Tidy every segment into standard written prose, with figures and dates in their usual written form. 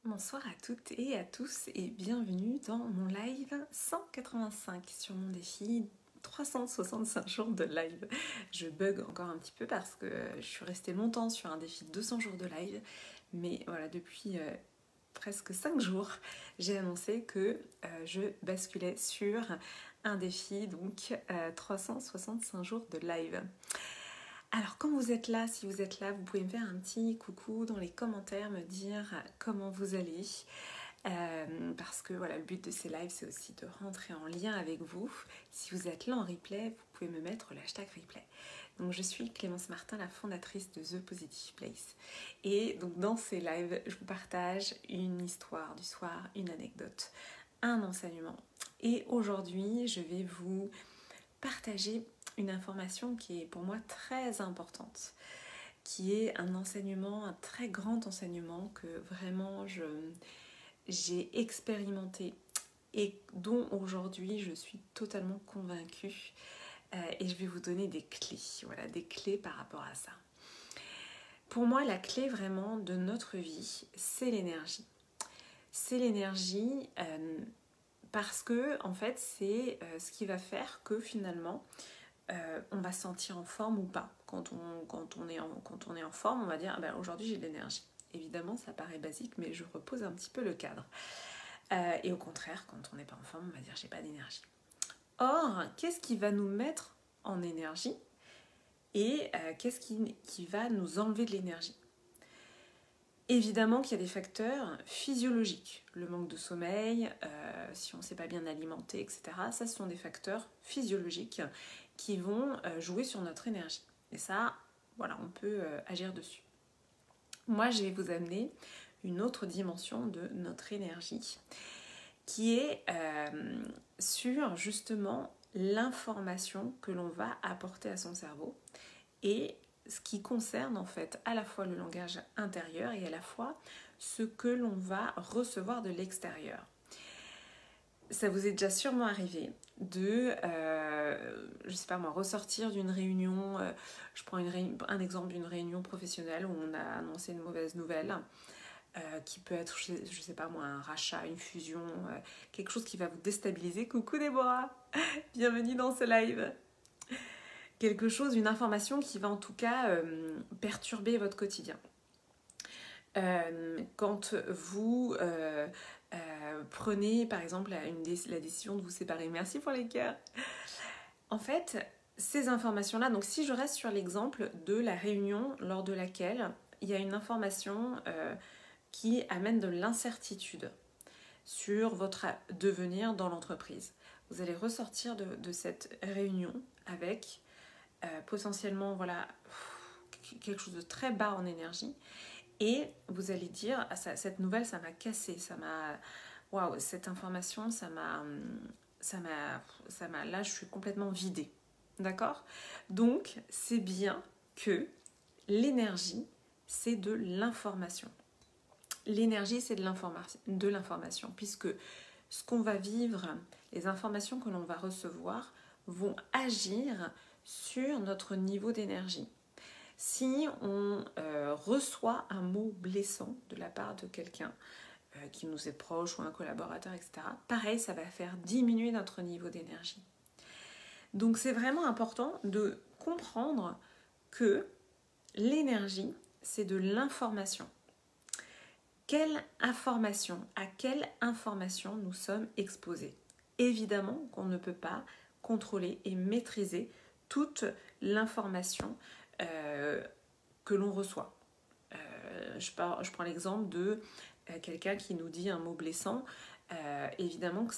Bonsoir à toutes et à tous et bienvenue dans mon live 185 sur mon défi 365 jours de live. Je bug encore un petit peu parce que je suis restée longtemps sur un défi de 200 jours de live, mais voilà, depuis presque 5 jours, j'ai annoncé que je basculais sur un défi, donc 365 jours de live. Alors quand vous êtes là, si vous êtes là, vous pouvez me faire un petit coucou dans les commentaires, me dire comment vous allez. Parce que voilà, le but de ces lives, c'est aussi de rentrer en lien avec vous. Si vous êtes là en replay, vous pouvez me mettre le hashtag replay. Donc je suis Clémence Martin, la fondatrice de The Positive Place. Et donc dans ces lives, je vous partage une histoire du soir, une anecdote, un enseignement. Et aujourd'hui, je vais vous partager une information qui est pour moi très importante, qui est un enseignement, un très grand enseignement que vraiment j'ai expérimenté et dont aujourd'hui je suis totalement convaincue, et je vais vous donner des clés, voilà, des clés par rapport à ça. Pour moi, la clé vraiment de notre vie, c'est l'énergie. C'est l'énergie parce que en fait c'est ce qui va faire que finalement on va se sentir en forme ou pas. Quand on est en forme, on va dire aujourd'hui j'ai de l'énergie. Évidemment, ça paraît basique, mais je repose un petit peu le cadre. Et au contraire, quand on n'est pas en forme, on va dire j'ai pas d'énergie. Or, qu'est-ce qui va nous mettre en énergie et qu'est-ce qui va nous enlever de l'énergie? Évidemment qu'il y a des facteurs physiologiques, le manque de sommeil, si on ne s'est pas bien alimenté, etc. Ça, ce sont des facteurs physiologiques qui vont jouer sur notre énergie. Et ça, voilà, on peut agir dessus. Moi, je vais vous amener une autre dimension de notre énergie qui est sur justement l'information que l'on va apporter à son cerveau et ce qui concerne en fait à la fois le langage intérieur et à la fois ce que l'on va recevoir de l'extérieur. Ça vous est déjà sûrement arrivé de, je sais pas moi, ressortir d'une réunion, je prends un exemple d'une réunion professionnelle où on a annoncé une mauvaise nouvelle, qui peut être, je sais pas moi, un rachat, une fusion, quelque chose qui va vous déstabiliser. Coucou Déborah, bienvenue dans ce live. Quelque chose, une information qui va en tout cas perturber votre quotidien. Quand vous prenez par exemple la décision de vous séparer, merci pour les cœurs. En fait, ces informations-là, donc si je reste sur l'exemple de la réunion lors de laquelle il y a une information qui amène de l'incertitude sur votre devenir dans l'entreprise. Vous allez ressortir de cette réunion avec potentiellement voilà, quelque chose de très bas en énergie et vous allez dire cette nouvelle ça m'a cassé, ça m'a waouh, cette information ça m'a là je suis complètement vidée, d'accord? Donc c'est bien que l'énergie c'est de l'information. L'énergie c'est de l'information puisque ce qu'on va vivre, les informations que l'on va recevoir vont agir sur notre niveau d'énergie. Si on reçoit un mot blessant de la part de quelqu'un qui nous est proche ou un collaborateur, etc., pareil, ça va faire diminuer notre niveau d'énergie. Donc c'est vraiment important de comprendre que l'énergie, c'est de l'information. Quelle information, à quelle information nous sommes exposés? Évidemment qu'on ne peut pas contrôler et maîtriser toute l'information que l'on reçoit. Je prends l'exemple de quelqu'un qui nous dit un mot blessant. Évidemment que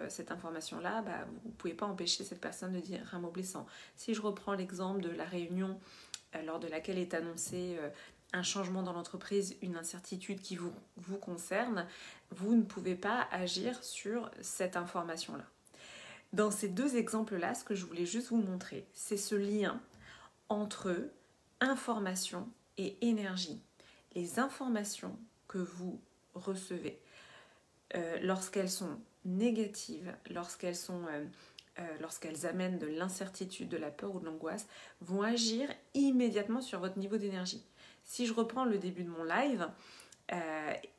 cette information-là, vous ne pouvez pas empêcher cette personne de dire un mot blessant. Si je reprends l'exemple de la réunion lors de laquelle est annoncé un changement dans l'entreprise, une incertitude qui vous concerne, vous ne pouvez pas agir sur cette information-là. Dans ces deux exemples-là, ce que je voulais juste vous montrer, c'est ce lien entre information et énergie. Les informations que vous recevez, lorsqu'elles sont négatives, lorsqu'elles amènent de l'incertitude, de la peur ou de l'angoisse, vont agir immédiatement sur votre niveau d'énergie. Si je reprends le début de mon live,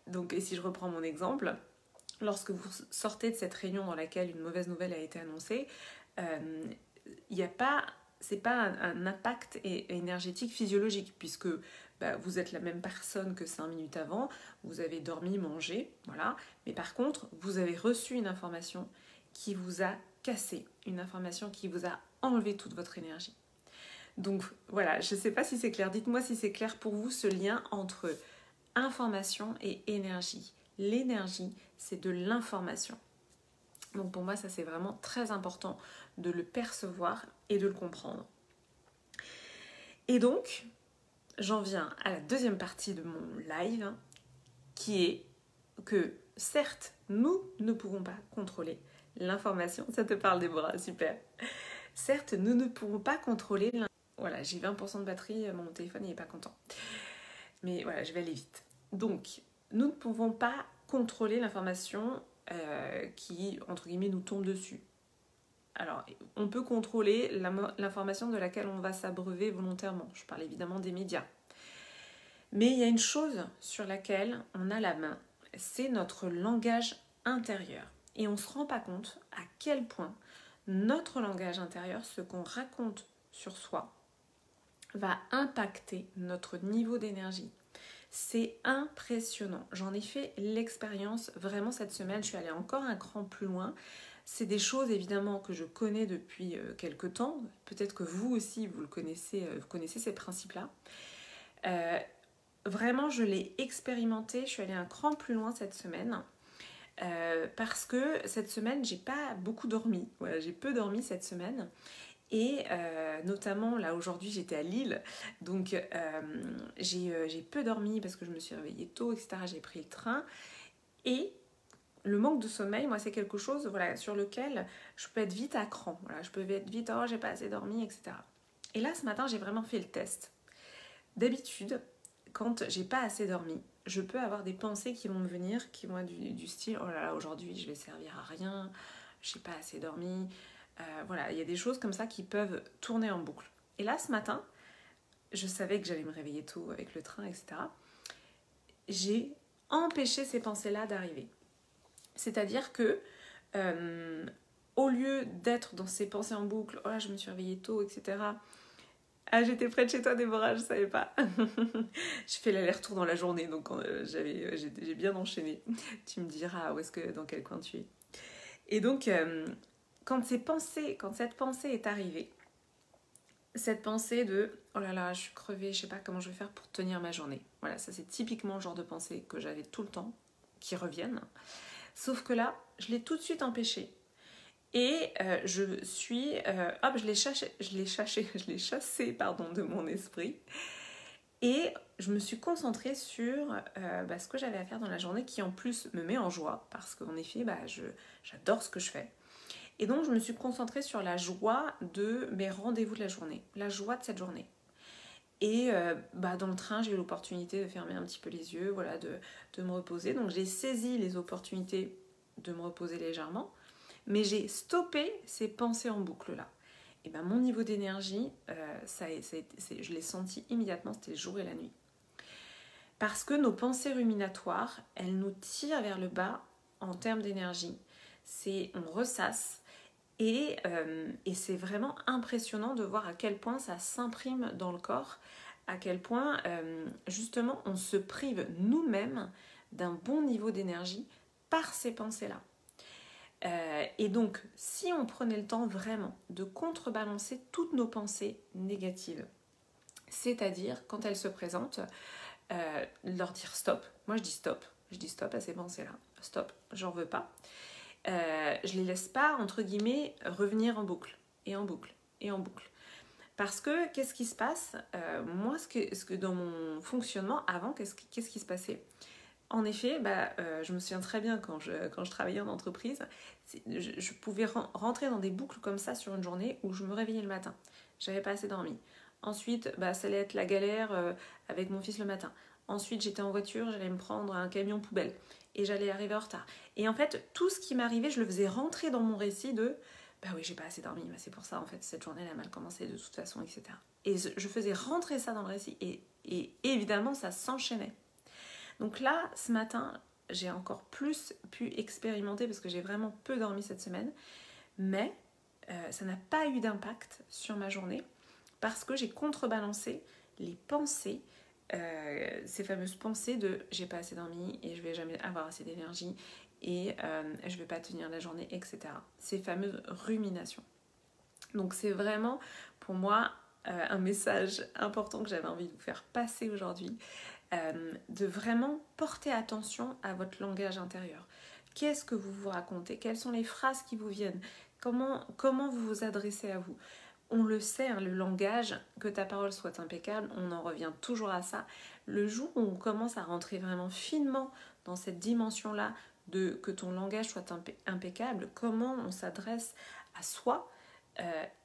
Donc, et si je reprends mon exemple, lorsque vous sortez de cette réunion dans laquelle une mauvaise nouvelle a été annoncée, il n'y a pas... c'est pas un impact énergétique physiologique, puisque vous êtes la même personne que 5 minutes avant, vous avez dormi, mangé, voilà. Mais par contre, vous avez reçu une information qui vous a cassé, une information qui vous a enlevé toute votre énergie. Donc voilà, je ne sais pas si c'est clair. Dites-moi si c'est clair pour vous ce lien entre information et énergie. L'énergie, c'est de l'information. Donc pour moi, ça c'est vraiment très important de le percevoir et de le comprendre. Et donc, j'en viens à la deuxième partie de mon live, qui est que certes, nous ne pouvons pas contrôler l'information. Ça te parle, Déborah, super. Certes, nous ne pouvons pas contrôler l'information. Voilà, j'ai 20% de batterie, mon téléphone n'est pas content. Mais voilà, je vais aller vite. Donc, nous ne pouvons pas contrôler l'information qui, entre guillemets, nous tombe dessus. Alors, on peut contrôler l'information de laquelle on va s'abreuver volontairement. Je parle évidemment des médias. Mais il y a une chose sur laquelle on a la main, c'est notre langage intérieur. Et on ne se rend pas compte à quel point notre langage intérieur, ce qu'on raconte sur soi, va impacter notre niveau d'énergie. C'est impressionnant. J'en ai fait l'expérience vraiment cette semaine. Je suis allée encore un cran plus loin. C'est des choses évidemment que je connais depuis quelques temps. Peut-être que vous aussi, vous connaissez ces principes-là. Vraiment, je l'ai expérimenté. Je suis allée un cran plus loin cette semaine. Parce que cette semaine, j'ai pas beaucoup dormi. Voilà, j'ai peu dormi cette semaine. Et notamment, là aujourd'hui j'étais à Lille, donc j'ai peu dormi parce que je me suis réveillée tôt, etc. J'ai pris le train. Et le manque de sommeil, moi c'est quelque chose sur lequel je peux être vite à cran. Voilà, je peux être vite, oh j'ai pas assez dormi, etc. Et là ce matin j'ai vraiment fait le test. D'habitude, quand j'ai pas assez dormi, je peux avoir des pensées qui vont me venir, qui vont être du style, oh là là, aujourd'hui je vais servir à rien, j'ai pas assez dormi. Voilà, il y a des choses comme ça qui peuvent tourner en boucle. Et là, ce matin, je savais que j'allais me réveiller tôt avec le train, etc. J'ai empêché ces pensées-là d'arriver. C'est-à-dire que, au lieu d'être dans ces pensées en boucle, oh là, je me suis réveillée tôt, etc. Ah, j'étais près de chez toi, Déborah, je savais pas. Je fais l'aller-retour dans la journée, donc j'ai bien enchaîné. Tu me diras dans quel coin tu es. Et donc, quand cette pensée est arrivée, cette pensée de « oh là là, je suis crevée, je sais pas comment je vais faire pour tenir ma journée ». Voilà, ça c'est typiquement le genre de pensée que j'avais tout le temps, qui reviennent. Sauf que là, je l'ai tout de suite empêchée. Et je l'ai chassé de mon esprit. Et je me suis concentrée sur ce que j'avais à faire dans la journée, qui en plus me met en joie, parce qu'en effet, j'adore ce que je fais. Et donc, je me suis concentrée sur la joie de mes rendez-vous de la journée, la joie de cette journée. Et dans le train, j'ai eu l'opportunité de fermer un petit peu les yeux, voilà, de me reposer. Donc, j'ai saisi les opportunités de me reposer légèrement, mais j'ai stoppé ces pensées en boucle-là. Et mon niveau d'énergie, je l'ai senti immédiatement, c'était le jour et la nuit. Parce que nos pensées ruminatoires, elles nous tirent vers le bas en termes d'énergie. On ressasse. Et c'est vraiment impressionnant de voir à quel point ça s'imprime dans le corps, à quel point justement on se prive nous-mêmes d'un bon niveau d'énergie par ces pensées-là. Et donc, si on prenait le temps vraiment de contrebalancer toutes nos pensées négatives, c'est-à-dire quand elles se présentent, leur dire stop. Moi je dis stop à ces pensées-là, stop, j'en veux pas. Je les laisse pas, entre guillemets, revenir en boucle, et en boucle, et en boucle. Parce que, qu'est-ce qui se passe moi, ce que dans mon fonctionnement, avant, qu'est-ce qui se passait? En effet, je me souviens très bien quand je travaillais en entreprise, je pouvais rentrer dans des boucles comme ça sur une journée où je me réveillais le matin. J'avais pas assez dormi. Ensuite, ça allait être la galère avec mon fils le matin. Ensuite, j'étais en voiture, j'allais me prendre un camion poubelle et j'allais arriver en retard. Et en fait, tout ce qui m'arrivait, je le faisais rentrer dans mon récit de oui, j'ai pas assez dormi, c'est pour ça en fait, cette journée elle a mal commencé de toute façon, etc. Et je faisais rentrer ça dans le récit et évidemment, ça s'enchaînait. Donc là, ce matin, j'ai encore plus pu expérimenter parce que j'ai vraiment peu dormi cette semaine, mais ça n'a pas eu d'impact sur ma journée parce que j'ai contrebalancé les pensées, ces fameuses pensées de j'ai pas assez dormi et je vais jamais avoir assez d'énergie et je vais pas tenir la journée, etc. Ces fameuses ruminations. Donc c'est vraiment pour moi un message important que j'avais envie de vous faire passer aujourd'hui, de vraiment porter attention à votre langage intérieur. Qu'est-ce que vous vous racontez? Quelles sont les phrases qui vous viennent? Comment vous vous adressez à vous? On le sait, hein, le langage, que ta parole soit impeccable, on en revient toujours à ça. Le jour où on commence à rentrer vraiment finement dans cette dimension-là de que ton langage soit impeccable, comment on s'adresse à soi,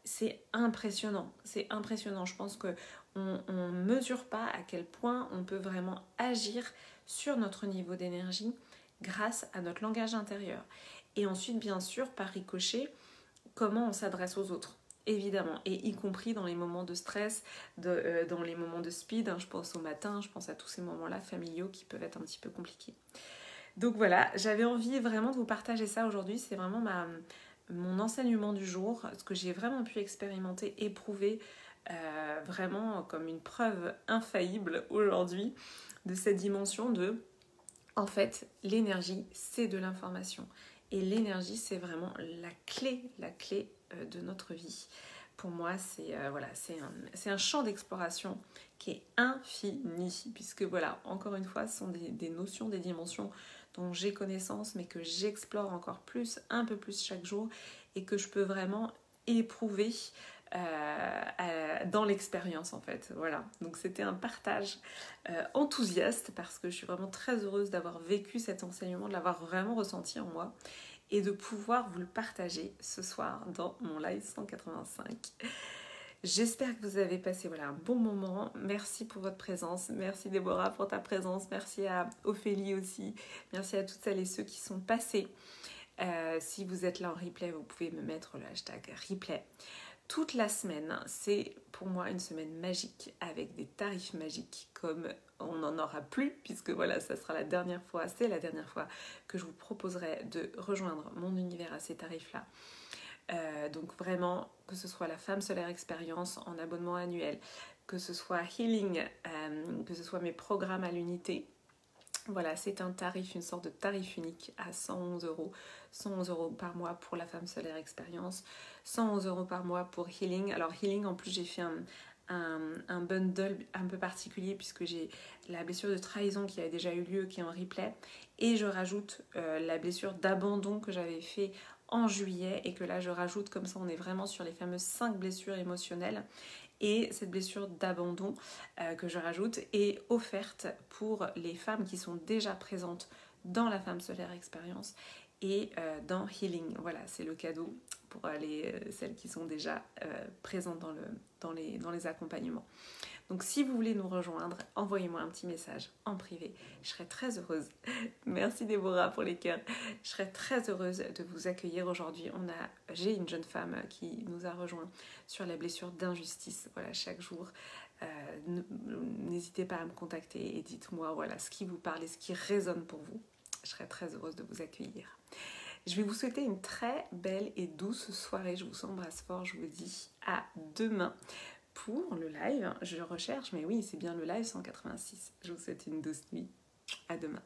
c'est impressionnant. C'est impressionnant. Je pense qu'on ne mesure pas à quel point on peut vraiment agir sur notre niveau d'énergie grâce à notre langage intérieur. Et ensuite, bien sûr, par ricochet, comment on s'adresse aux autres. Évidemment, et y compris dans les moments de stress, dans les moments de speed, hein, je pense au matin, je pense à tous ces moments-là familiaux qui peuvent être un petit peu compliqués. Donc voilà, j'avais envie vraiment de vous partager ça aujourd'hui, c'est vraiment mon enseignement du jour, ce que j'ai vraiment pu expérimenter, éprouver, vraiment comme une preuve infaillible aujourd'hui de cette dimension de, en fait, l'énergie, c'est de l'information. Et l'énergie, c'est vraiment la clé de notre vie. Pour moi, c'est un champ d'exploration qui est infini, puisque voilà, encore une fois, ce sont des notions, des dimensions dont j'ai connaissance, mais que j'explore encore plus, un peu plus chaque jour, et que je peux vraiment éprouver dans l'expérience en fait. Voilà, donc c'était un partage enthousiaste parce que je suis vraiment très heureuse d'avoir vécu cet enseignement, de l'avoir vraiment ressenti en moi et de pouvoir vous le partager ce soir dans mon live 185. J'espère que vous avez passé un bon moment. Merci pour votre présence. Merci Déborah pour ta présence. Merci à Ophélie aussi. Merci à toutes celles et ceux qui sont passés. Si vous êtes là en replay, vous pouvez me mettre le hashtag replay. Toute la semaine, c'est pour moi une semaine magique avec des tarifs magiques comme on n'en aura plus puisque voilà, ça sera la dernière fois, c'est la dernière fois que je vous proposerai de rejoindre mon univers à ces tarifs-là. Donc vraiment, que ce soit la Femme Solaire Expérience en abonnement annuel, que ce soit Healing, que ce soit mes programmes à l'unité. Voilà, c'est un tarif, une sorte de tarif unique à 111 €. 111 € par mois pour la Femme Solaire Expérience, 111 € par mois pour Healing. Alors Healing, en plus, j'ai fait un bundle un peu particulier puisque j'ai la blessure de trahison qui a déjà eu lieu, qui est en replay. Et je rajoute la blessure d'abandon que j'avais fait en juillet et que là je rajoute, comme ça on est vraiment sur les fameuses 5 blessures émotionnelles. Et cette blessure d'abandon que je rajoute est offerte pour les femmes qui sont déjà présentes dans la Femme Solaire Expérience et dans Healing. Voilà, c'est le cadeau pour celles qui sont déjà présentes dans les accompagnements. Donc si vous voulez nous rejoindre, envoyez-moi un petit message en privé. Je serai très heureuse. Merci Déborah pour les cœurs. Je serai très heureuse de vous accueillir aujourd'hui. J'ai une jeune femme qui nous a rejoint sur la blessure d'injustice. Voilà, chaque jour, n'hésitez pas à me contacter et dites-moi voilà, ce qui vous parle et ce qui résonne pour vous. Je serai très heureuse de vous accueillir. Je vais vous souhaiter une très belle et douce soirée. Je vous embrasse fort. Je vous dis à demain pour le live. Je recherche, mais oui, c'est bien le live 186. Je vous souhaite une douce nuit. À demain.